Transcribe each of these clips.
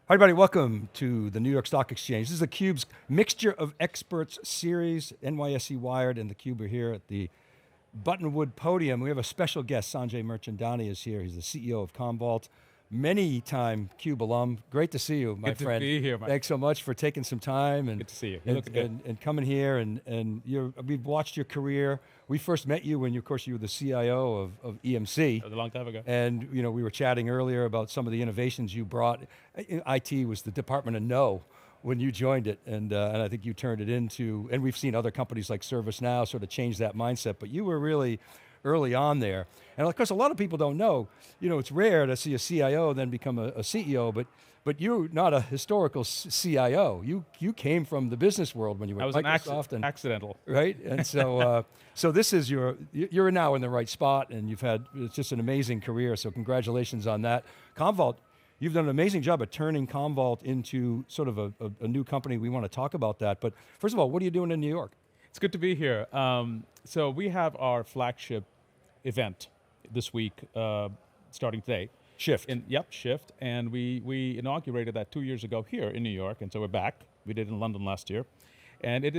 Hi everybody, welcome to the New York Stock Exchange. This is theCUBE's Mixture of Experts series. NYSE Wired and theCUBE are here at the Buttonwood podium. We have a special guest, Sanjay Mirchandani is here. He's the CEO of Commvault, many-time CUBE alum. Great to see you, my friend. Good to be here, Mike. Thanks so much for taking some time and good to see you. You look good. And coming here and we've watched your career. We first met you when, of course, you were the CIO of EMC. That was a long time ago. And we were chatting earlier about some of the innovations you brought. IT was the Department of No when you joined it, and I think you turned it into, and we've seen other companies like ServiceNow sort of change that mindset, but you were really early on there. And of course, a lot of people don't know, it's rare to see a CIO then become a CEO, but you're not a historical CIO. You came from the business world when you were at Microsoft. An accidental. Right, and so so this is you're now in the right spot, and it's just an amazing career, so congratulations on that. Commvault, you've done an amazing job at turning Commvault into sort of a new company. We want to talk about that, but first of all, what are you doing in New York? It's good to be here. So we have our flagship event this week, starting today. Shift. Shift, and we inaugurated that 2 years ago here in New York, and so we're back. We did it in London last year. And it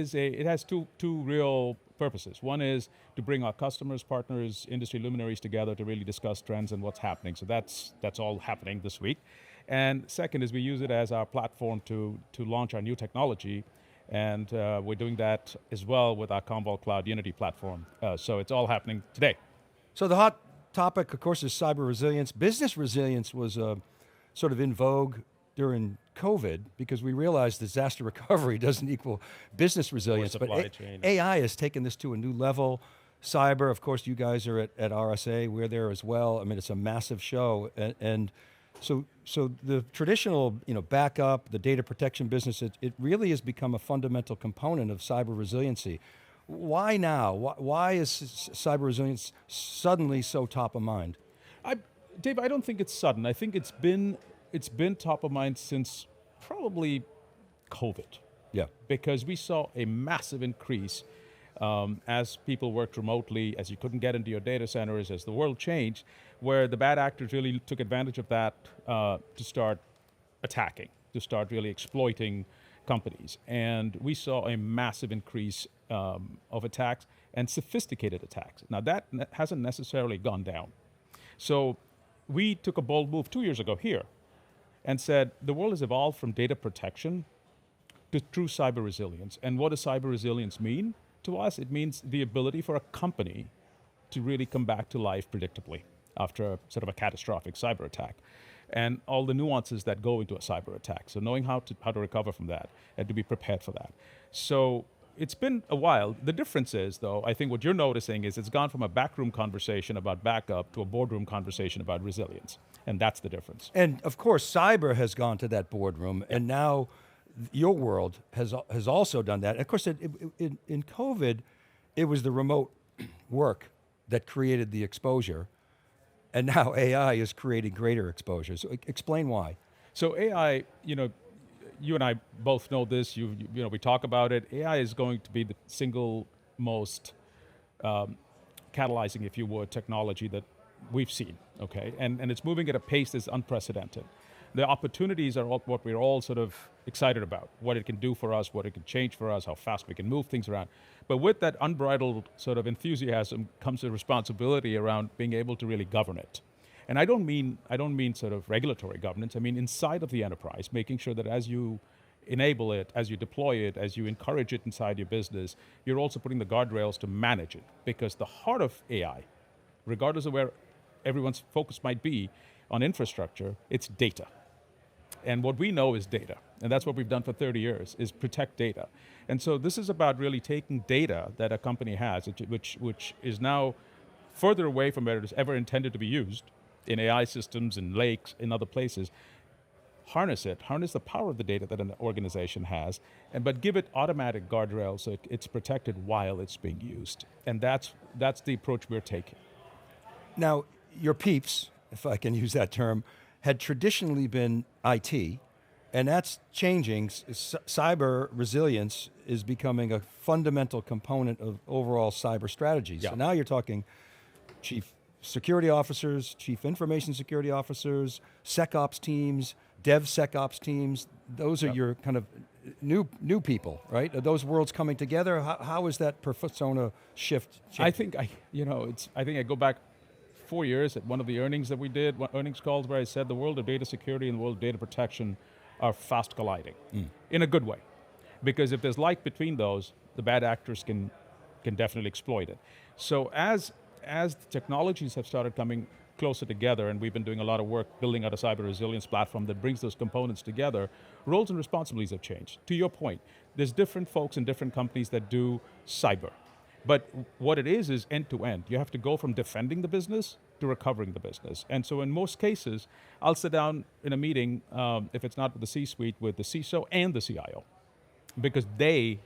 has two real purposes. One is to bring our customers, partners, industry luminaries together to really discuss trends and what's happening. So that's all happening this week. And second is we use it as our platform to launch our new technology. And we're doing that as well with our Commvault Cloud Unity platform. So it's all happening today. So the hot topic, of course, is cyber resilience. Business resilience was sort of in vogue during COVID because we realized disaster recovery doesn't equal business resilience. But AI has taken this to a new level. Cyber, of course, you guys are at RSA, we're there as well. I mean, it's a massive show. And so the traditional backup, the data protection business, it really has become a fundamental component of cyber resiliency. Why now? Why is cyber resilience suddenly so top of mind? Dave, I don't think it's sudden. I think it's been top of mind since probably COVID. Yeah. Because we saw a massive increase as people worked remotely, as you couldn't get into your data centers, as the world changed, where the bad actors really took advantage of that to start attacking, to start really exploiting companies. And we saw a massive increase of attacks and sophisticated attacks. Now that hasn't necessarily gone down. So we took a bold move 2 years ago here and said, the world has evolved from data protection to true cyber resilience. And what does cyber resilience mean? To us, it means the ability for a company to really come back to life predictably after sort of a catastrophic cyber attack, and all the nuances that go into a cyber attack. So knowing how to recover from that and to be prepared for that. So it's been a while. The difference is, though, I think what you're noticing is it's gone from a backroom conversation about backup to a boardroom conversation about resilience, and that's the difference. And of course, cyber has gone to that boardroom, and now your world has also done that. And of course, in COVID, it was the remote work that created the exposure, and now AI is creating greater exposure. So explain why. So AI, you and I both know this, we talk about it. AI is going to be the single most catalyzing, if you would, technology that we've seen, okay? And it's moving at a pace that's unprecedented. The opportunities are what we're all sort of excited about, what it can do for us, what it can change for us, how fast we can move things around. But with that unbridled sort of enthusiasm comes a responsibility around being able to really govern it. And I don't mean sort of regulatory governance. I mean inside of the enterprise, making sure that as you enable it, as you deploy it, as you encourage it inside your business, you're also putting the guardrails to manage it. Because the heart of AI, regardless of where everyone's focus might be on infrastructure, it's data. And what we know is data. And that's what we've done for 30 years, is protect data. And so this is about really taking data that a company has, which is now further away from where it was ever intended to be used, in AI systems, in lakes, in other places, harness the power of the data that an organization has, but give it automatic guardrails so it's protected while it's being used. And that's the approach we're taking. Now, your peeps, if I can use that term, had traditionally been IT, and that's changing. Cyber resilience is becoming a fundamental component of overall cyber strategies. Yeah. So now you're talking chief security officers, chief information security officers, SecOps teams, DevSecOps teams, those are Yep. your kind of new people, right? Are those worlds coming together? How is that persona shift changing? I think I go back 4 years at one of the earnings that we did, earnings calls where I said the world of data security and the world of data protection are fast colliding in a good way. Because if there's light between those, the bad actors can definitely exploit it. So as the technologies have started coming closer together, and we've been doing a lot of work building out a cyber resilience platform that brings those components together, roles and responsibilities have changed. To your point, there's different folks in different companies that do cyber. But what it is end to end. You have to go from defending the business to recovering the business. And so in most cases, I'll sit down in a meeting, if it's not with the C-suite, with the CISO and the CIO, because they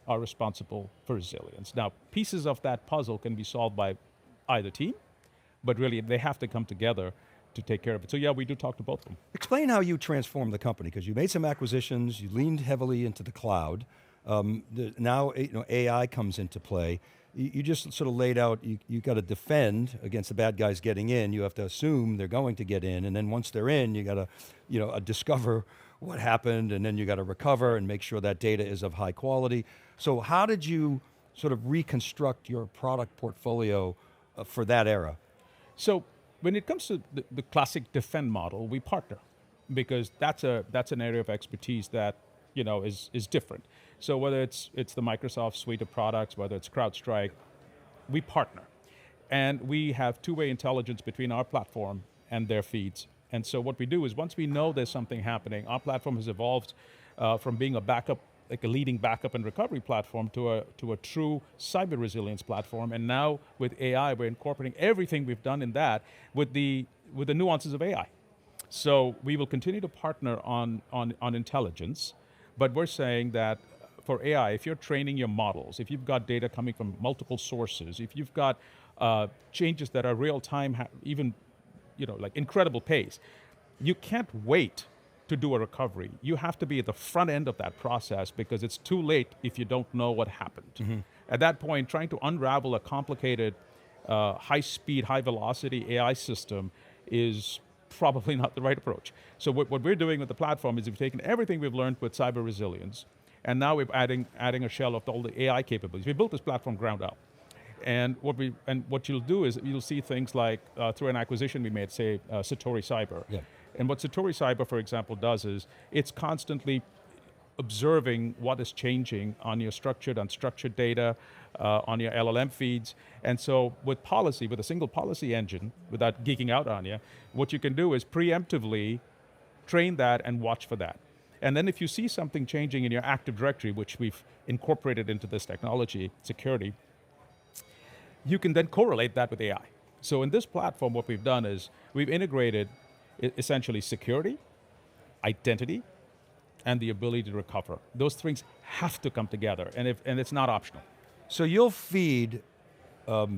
are responsible for resilience. Now, pieces of that puzzle can be solved by either team, but really they have to come together to take care of it. So yeah, we do talk to both of them. Explain how you transformed the company, because you made some acquisitions, you leaned heavily into the cloud. Now AI comes into play. You just sort of laid out, you got to defend against the bad guys getting in. You have to assume they're going to get in, and then once they're in, you got to discover what happened, and then you got to recover and make sure that data is of high quality. So how did you sort of reconstruct your product portfolio for that era? So when it comes to the classic defend model, we partner, because that's an area of expertise that is different. So whether it's the Microsoft suite of products, whether it's CrowdStrike, we partner. And we have two-way intelligence between our platform and their feeds. And so what we do is once we know there's something happening, our platform has evolved from being a backup, like a leading backup and recovery platform, to a true cyber resilience platform. And now with AI, we're incorporating everything we've done in that with the nuances of AI. So we will continue to partner on intelligence, but we're saying that for AI, if you're training your models, if you've got data coming from multiple sources, if you've got changes that are real time, even like incredible pace, you can't wait to do a recovery. You have to be at the front end of that process, because it's too late if you don't know what happened. Mm-hmm. At that point, trying to unravel a complicated, high-speed, high-velocity AI system is probably not the right approach. So what we're doing with the platform is we've taken everything we've learned with cyber resilience, and now we're adding a shell of all the AI capabilities. We built this platform ground up. And what you'll do is you'll see things like through an acquisition we made, say Satori Cyber. Yeah. And what Satori Cyber, for example, does is it's constantly observing what is changing on your structured, unstructured data, on your LLM feeds. And so with policy, with a single policy engine, without geeking out on you, what you can do is preemptively train that and watch for that. And then if you see something changing in your Active Directory, which we've incorporated into this technology, security, you can then correlate that with AI. So in this platform, what we've done is we've integrated essentially security, identity, and the ability to recover. Those things have to come together, and it's not optional. So you'll feed a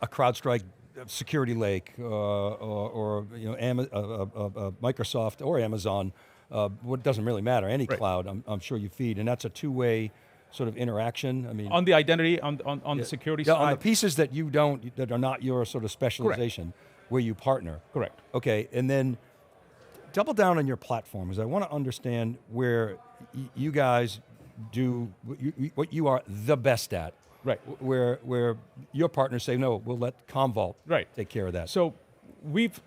CrowdStrike security lake or Microsoft or Amazon. What doesn't really matter, any Right. cloud, I'm sure you feed, and that's a two-way sort of interaction. I mean, on the identity, on the security side. on the pieces that that are not your sort of specialization, where you partner. Correct. Okay, and then double down on your platform, because I want to understand where you guys do what you are the best at. Right. Where your partners say, no, we'll let Commvault take care of that. So we've,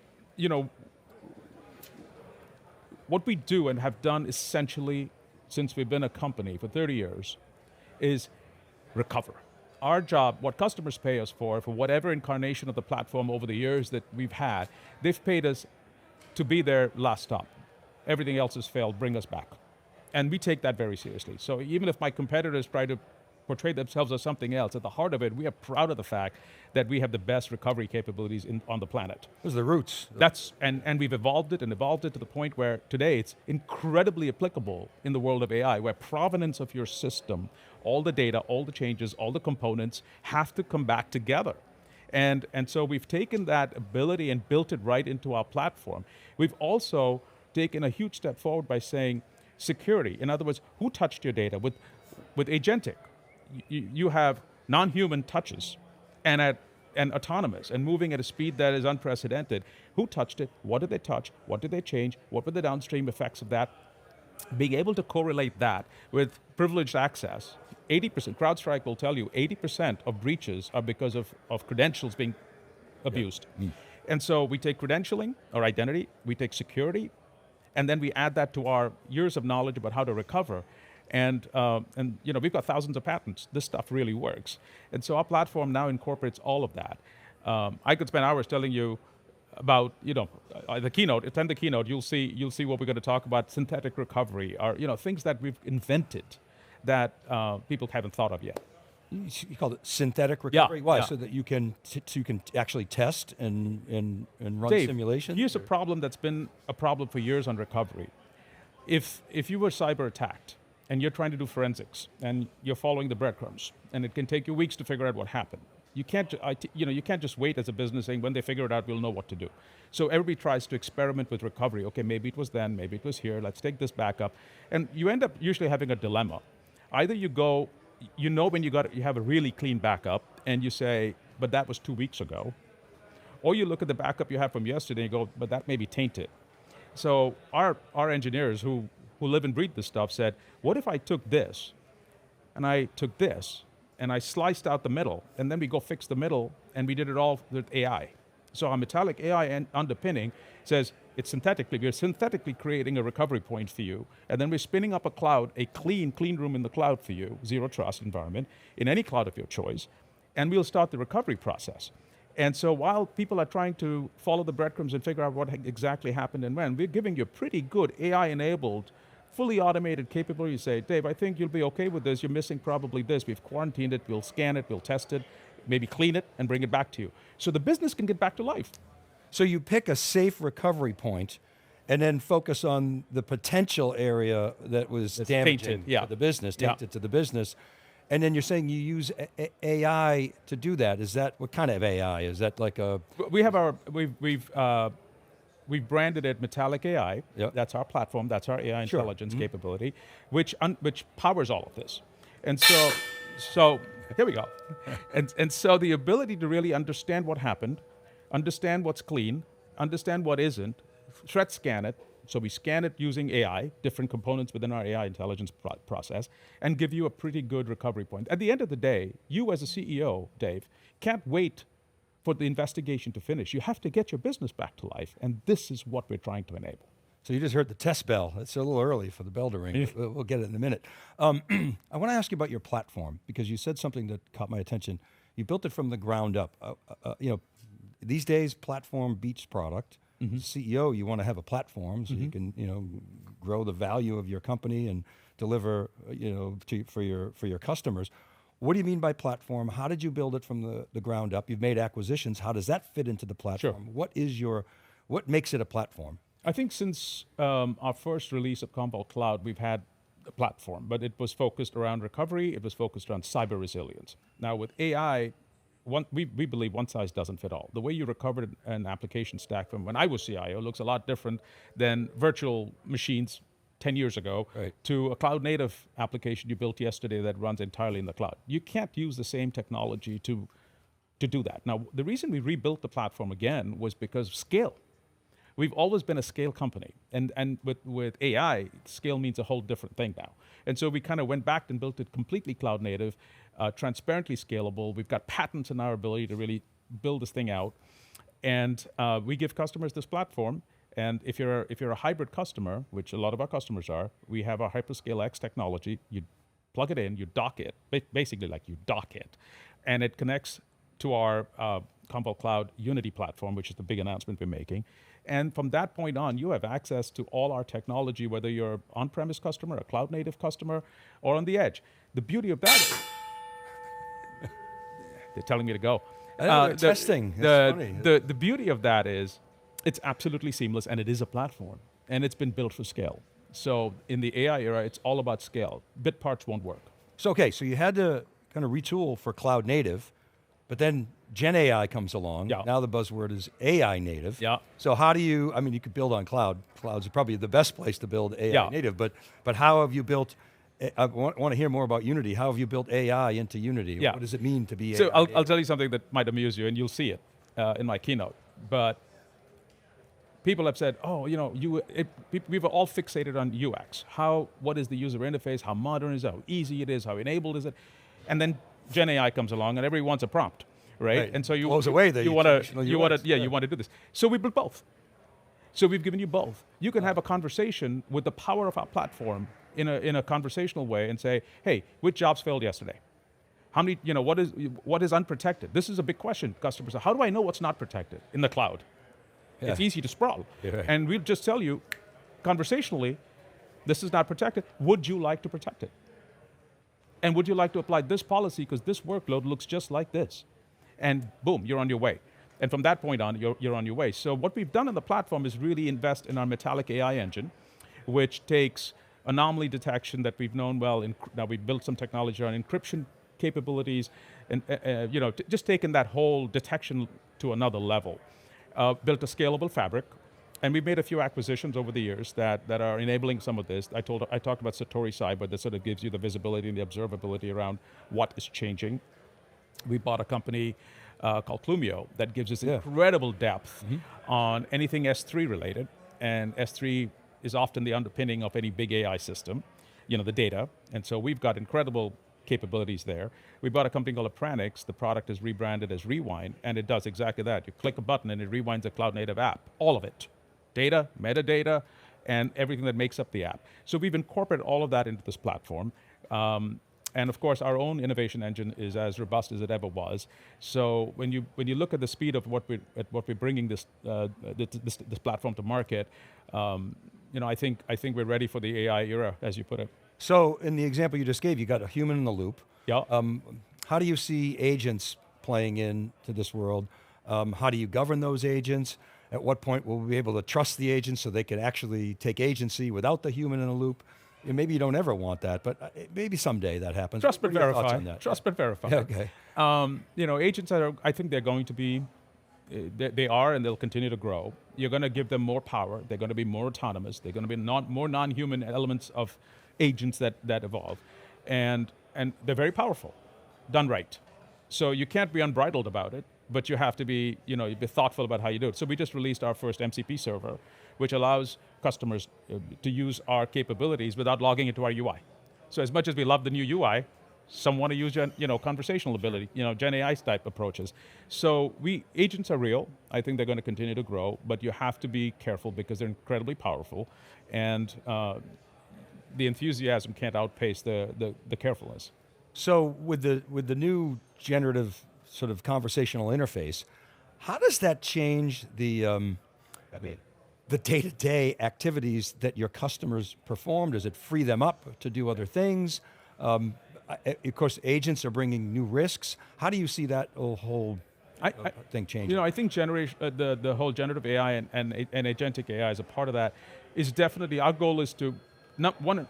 what we do and have done essentially since we've been a company for 30 years is recover. Our job, what customers pay us for whatever incarnation of the platform over the years that we've had, they've paid us to be their last stop. Everything else has failed, bring us back. And we take that very seriously. So even if my competitors try to portray themselves as something else, at the heart of it, we are proud of the fact that we have the best recovery capabilities on the planet. Those are the roots. And we've evolved it to the point where today it's incredibly applicable in the world of AI, where provenance of your system, all the data, all the changes, all the components have to come back together. And so we've taken that ability and built it right into our platform. We've also taken a huge step forward by saying security. In other words, who touched your data? With Agentic, you have non-human touches, and at and autonomous and moving at a speed that is unprecedented. Who touched it? What did they touch? What did they change? What were the downstream effects of that? Being able to correlate that with privileged access. 80%, CrowdStrike will tell you, 80% of breaches are because of credentials being abused. And so we take credentialing, or identity, we take security, and then we add that to our years of knowledge about how to recover. And we've got thousands of patents. This stuff really works. And so our platform now incorporates all of that. I could spend hours telling you about the keynote. Attend the keynote. You'll see what we're going to talk about. Synthetic recovery, or things that we've invented that people haven't thought of yet. You called it synthetic recovery? Yeah, Why? yeah. So that you can actually test and run Dave, simulations? here's a problem that's been a problem for years on recovery. If you were cyber attacked and you're trying to do forensics and you're following the breadcrumbs, and it can take you weeks to figure out what happened, you can't just wait as a business saying when they figure it out, we'll know what to do. So everybody tries to experiment with recovery. Okay, maybe it was then, maybe it was here. Let's take this back up, and you end up usually having a dilemma. Either you go, when you have a really clean backup, and you say, but that was 2 weeks ago, or you look at the backup you have from yesterday and you go, but that may be tainted. So our engineers who live and breathe this stuff said, what if I took this, and I took this, and I sliced out the middle, and then we go fix the middle, and we did it all with AI. So our Metallic AI underpinning says we're synthetically creating a recovery point for you, and then we're spinning up a cloud, a clean room in the cloud for you, zero trust environment, in any cloud of your choice, and we'll start the recovery process. And so while people are trying to follow the breadcrumbs and figure out what exactly happened and when, we're giving you pretty good AI-enabled, fully automated capability. You say, Dave, I think you'll be okay with this. You're missing probably this. We've quarantined it. We'll scan it. We'll test it, maybe clean it, and bring it back to you. So the business can get back to life. So you pick a safe recovery point and then focus on the potential area that was damaging to the business, tainted to the business. And then you're saying you use AI to do that. Is that, what kind of AI? Is that like a... We've branded it Metallic AI. Yep. That's our platform. That's our AI Sure. intelligence capability, which powers all of this. And so here we go. And so the ability to really understand what happened, understand what's clean, understand what isn't, threat scan it. So we scan it using AI, different components within our AI intelligence process, and give you a pretty good recovery point. At the end of the day, you as a CEO, Dave, can't wait for the investigation to finish. You have to get your business back to life, and this is what we're trying to enable. So you just heard the test bell. It's a little early for the bell to ring. We'll get it in a minute. I want to ask you about your platform, because you said something that caught my attention. You built it from the ground up. These days, platform beats product. CEO, you want to have a platform so you can, grow the value of your company and deliver, for your customers. What do you mean by platform? How did you build it from the ground up? You've made acquisitions. How does that fit into the platform? Sure. What makes it a platform? I think since our first release of Commvault Cloud, we've had a platform, but it was focused around recovery. It was focused around cyber resilience. Now with AI, we believe one size doesn't fit all. The way you recovered an application stack from when I was CIO looks a lot different than virtual machines 10 years ago to a cloud-native application you built yesterday that runs entirely in the cloud. You can't use the same technology to do that. Now, the reason we rebuilt the platform again was because of scale. We've always been a scale company, and with AI, scale means a whole different thing now. And so we kind of went back and built it completely cloud-native, transparently scalable. We've got patents in our ability to really build this thing out, and we give customers this platform. And if you're a hybrid customer, which a lot of our customers are, we have our Hyperscale X technology. You plug it in, you dock it, basically like you dock it, and it connects to our Commvault Cloud Unity platform, which is the big announcement we're making. And from that point on, you have access to all our technology, whether you're an on-premise customer, a cloud-native customer, or on the edge. The beauty of that is, they're telling me to go. Testing. That's funny. The beauty of that is, it's absolutely seamless, and it is a platform, and it's been built for scale. So in the AI era, it's all about scale. Bit parts won't work. So you had to kind of retool for cloud native, but then Gen AI comes along. Yeah. Now the buzzword is AI native. Yeah. So how do you, you could build on cloud. Cloud's probably the best place to build AI native, but how have you built I want to hear more about Unity. How have you built AI into Unity? Yeah. What does it mean to be So AI? I'll tell you something that might amuse you, and you'll see it in my keynote. But people have said, oh, we've all fixated on UX. What is the user interface? How modern is it? How easy it is? How enabled is it? And then Gen AI comes along, and everyone wants a prompt, right? And so you blows away the you want to traditional you want UX. to you want to do this. So we built both. So we've given you both. You can have a conversation with the power of our platform in a conversational way and say, hey, which jobs failed yesterday? How many, what is unprotected? This is a big question. Customers say, how do I know what's not protected in the cloud? Yeah. It's easy to sprawl. Yeah, right. And we'll just tell you, conversationally, this is not protected. Would you like to protect it? And would you like to apply this policy because this workload looks just like this? And boom, you're on your way. And from that point on, you're on your way. So what we've done on the platform is really invest in our Metallic AI engine, which takes anomaly detection that we've known well. Now we've built some technology around encryption capabilities, and just taken that whole detection to another level. Built a scalable fabric, and we've made a few acquisitions over the years that are enabling some of this. I talked about Satori Cyber, that sort of gives you the visibility and the observability around what is changing. We bought a company called Plumio that gives us incredible depth on anything S3 related, and S3 is often the underpinning of any big AI system, the data, and so we've got incredible capabilities there. We bought a company called Appranix. The product is rebranded as Rewind, and it does exactly that. You click a button and it rewinds a cloud-native app, all of it. Data, metadata, and everything that makes up the app. So we've incorporated all of that into this platform. And of course, our own innovation engine is as robust as it ever was. So when you look at the speed of what we're bringing this platform to market, I think we're ready for the AI era, as you put it. So in the example you just gave, you got a human in the loop. Yeah. How do you see agents playing into this world? How do you govern those agents? At what point will we be able to trust the agents so they can actually take agency without the human in the loop? Maybe you don't ever want that, but maybe someday that happens. Trust but What are your thoughts verify. on that? Trust but verify. Okay. Agents I think they're going to be, they are, and they'll continue to grow. You're going to give them more power. They're going to be more autonomous. They're going to be more non-human elements of agents that evolve, and they're very powerful, done right. So you can't be unbridled about it, but you have to be, be thoughtful about how you do it. So we just released our first MCP server, which allows customers to use our capabilities without logging into our UI. So as much as we love the new UI, some want to use conversational ability, Gen AI type approaches. So agents are real. I think they're going to continue to grow, but you have to be careful because they're incredibly powerful, and the enthusiasm can't outpace the carefulness. So with the new generative sort of conversational interface, how does that change the day-to-day activities that your customers perform? Does it free them up to do other things? Of course, agents are bringing new risks. How do you see that whole thing changing? I think the whole generative AI and agentic AI as a part of that is definitely, our goal is to,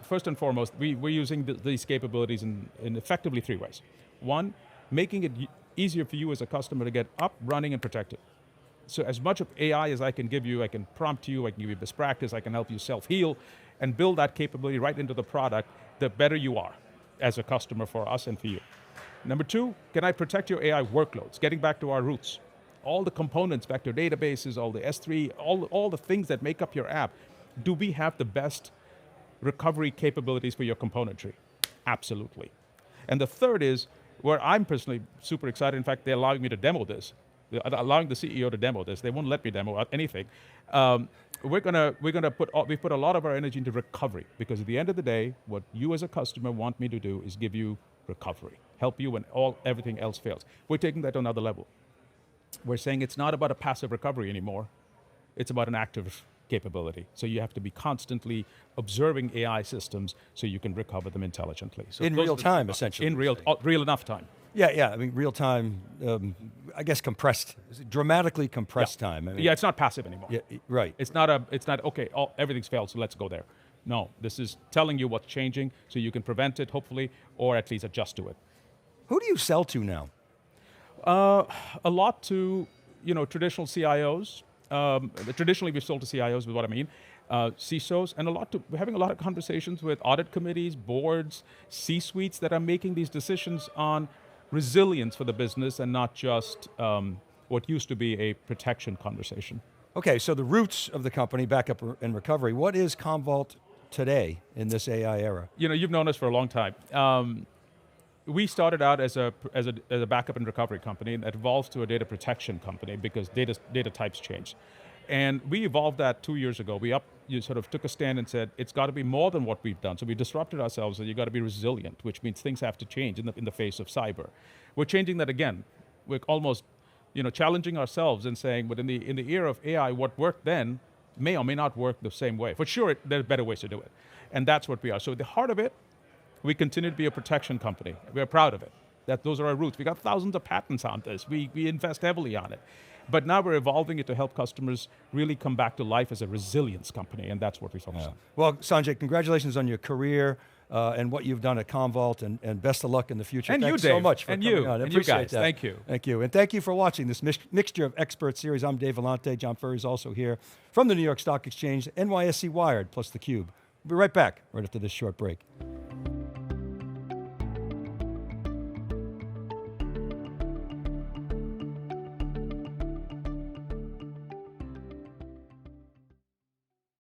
first and foremost, we're using these capabilities in effectively three ways. One, making it easier for you as a customer to get up, running, and protected. So as much of AI as I can give you, I can prompt you, I can give you best practice, I can help you self-heal, and build that capability right into the product, the better you are as a customer for us and for you. Number two, can I protect your AI workloads? Getting back to our roots. All the components, vector databases, all the S3, all the things that make up your app, do we have the best recovery capabilities for your componentry? Absolutely. And the third is, where I'm personally super excited, in fact, they're allowing me to demo this. They're allowing the CEO to demo this. They won't let me demo anything. We've put a lot of our energy into recovery, because at the end of the day, what you as a customer want me to do is give you recovery, help you when everything else fails. We're taking that to another level. We're saying it's not about a passive recovery anymore. It's about an active capability. So you have to be constantly observing AI systems so you can recover them intelligently. So in real time, essentially. In real enough time. Yeah. I mean, real time. I guess compressed, dramatically compressed time. I mean, it's not passive anymore. Yeah, right. It's not okay. Everything's failed, so let's go there. No, this is telling you what's changing, so you can prevent it, hopefully, or at least adjust to it. Who do you sell to now? A lot to traditional CIOs. Traditionally, we've sold to CIOs, is what I mean. CISOs, and we're having a lot of conversations with audit committees, boards, C-suites that are making these decisions on resilience for the business and not just what used to be a protection conversation. Okay, so the roots of the company, backup and recovery, what is Commvault today in this AI era? You know, you've known us for a long time. We started out as a backup and recovery company that evolved to a data protection company because data types changed. And we evolved that 2 years ago. You sort of took a stand and said, it's got to be more than what we've done. So we disrupted ourselves and you got to be resilient, which means things have to change in the face of cyber. We're changing that again. We're almost challenging ourselves and saying, but in the era of AI, what worked then may or may not work the same way. For sure, there's better ways to do it. And that's what we are. So at the heart of it, we continue to be a protection company. We're proud of it. Those are our roots. We got thousands of patents on this. We invest heavily on it. But now we're evolving it to help customers really come back to life as a resilience company, and that's what we focus on. Well, Sanjay, congratulations on your career and what you've done at Commvault, and best of luck in the future. And Thanks you, Dave. so much for coming on. I and you appreciate guys. that. Thank you. Thank you. And thank you for watching this Mixture of Experts series. I'm Dave Vellante. John Furrier's also here from the New York Stock Exchange, NYSE Wired, plus theCUBE. We'll be right back right after this short break.